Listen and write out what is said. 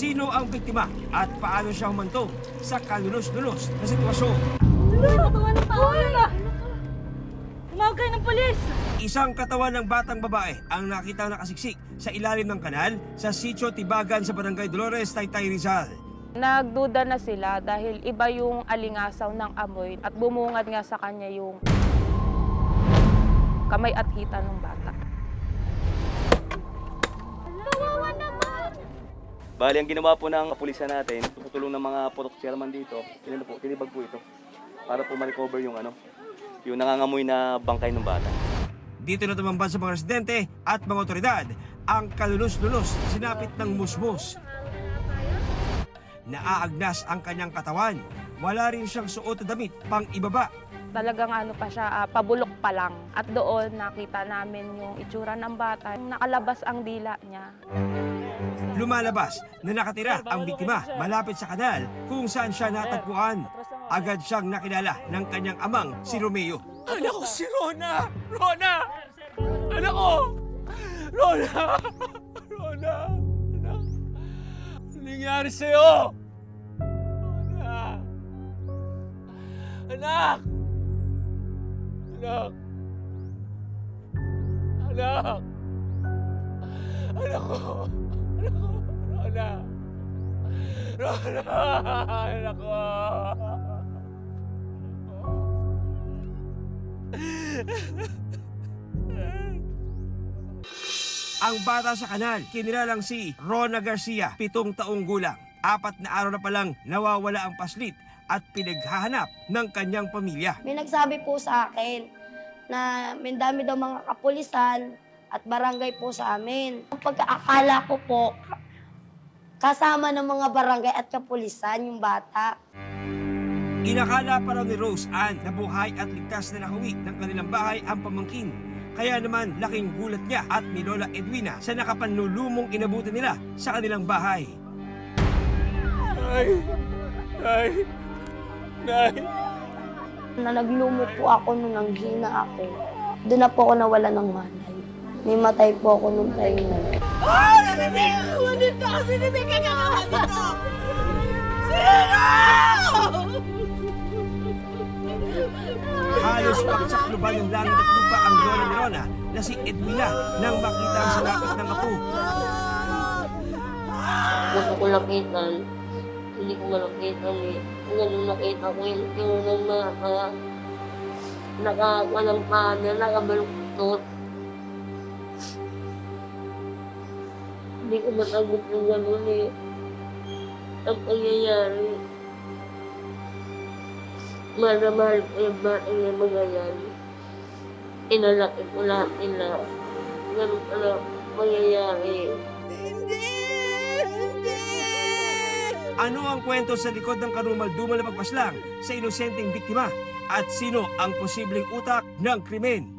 Sino ang biktima at paano siya humantong sa kalunos-lunos na sitwasyon? Katawan ng tao yun ah! Tumawag kayo ng polis! Isang katawan ng batang babae ang nakita nakasiksik sa ilalim ng kanal sa Sitio Tibagan sa Barangay Dolores, Taytay, Rizal. Nagduda na sila dahil iba yung alingasaw ng amoy at bumungad nga sa kanya yung kamay at hita ng bata. Kawawa naman! Bali, ang ginawa po ng kapulisan natin, sa tulong ng mga putok chairman dito, tinibag po ito para po ma-recover yung yung nangangamoy na bangkay ng bata. Dito na tumambad sa mga residente at mga otoridad ang kalunos-lunos sinapit ng musmos. Naaagnas ang kanyang katawan. Wala rin siyang suot na damit pang ibaba. Talagang pa siya, pabulok pa lang. At doon nakita namin yung itsura ng bata. Nakalabas ang dila niya. Lumalabas na nakatira ang biktima malapit sa kanal kung saan siya natagpuan. Agad siyang nakilala ng kanyang amang si Romeo. Anak ko si Rona! Rona! Anak ko! Rona! Rona! Anak! Ano nangyari sa'yo? Rona! Anak! Anak! Anak! Anak ko! Anak ko! Rona! Rona! Anak ko! Ang bata sa kanal, kinilalang si Rona Garcia, 7 taong gulang. 4 na araw na palang nawawala ang paslit at pinaghahanap ng kanyang pamilya. May nagsabi po sa akin na may dami daw mga kapulisan at barangay po sa amin. Ang pagkaakala ko po, kasama ng mga barangay at kapulisan yung bata. Inakala pa raw ni Rose Ann na buhay at ligtas na nakauwi ng kanilang bahay ang pamangkin. Kaya naman laking gulat niya at ni Lola Edwina sa nakapanlulumong inabutan nila sa kanilang bahay. Nay! Nay! Nay! Na naglumo po ako nung nanghina ako. Doon na po ako nawala ng malay. May matay po ako nung time na yun. Oh! Nandito! Nandito! Sino may kagagawa dito? Sino? Halos pagsakluban ng langit at lupa ang lola ni Rona na si Edwina nang makita ang salapit ng apo. Gusto ko lakitan. Hindi ko malakitan eh. Kung ganun nakita ko yung ng mga nakawalang paano, nakabaluktot. Hindi ko matagot yung ganun eh. Ang pangyayari. Mahal na mahal ko yung batang yung mga yan. Inalaki ko lahat nila. Ganun pala mangyayari. Ano ang kwento sa likod ng karumal-dumal na pagpaslang sa inosenteng biktima? At sino ang posibleng utak ng krimen?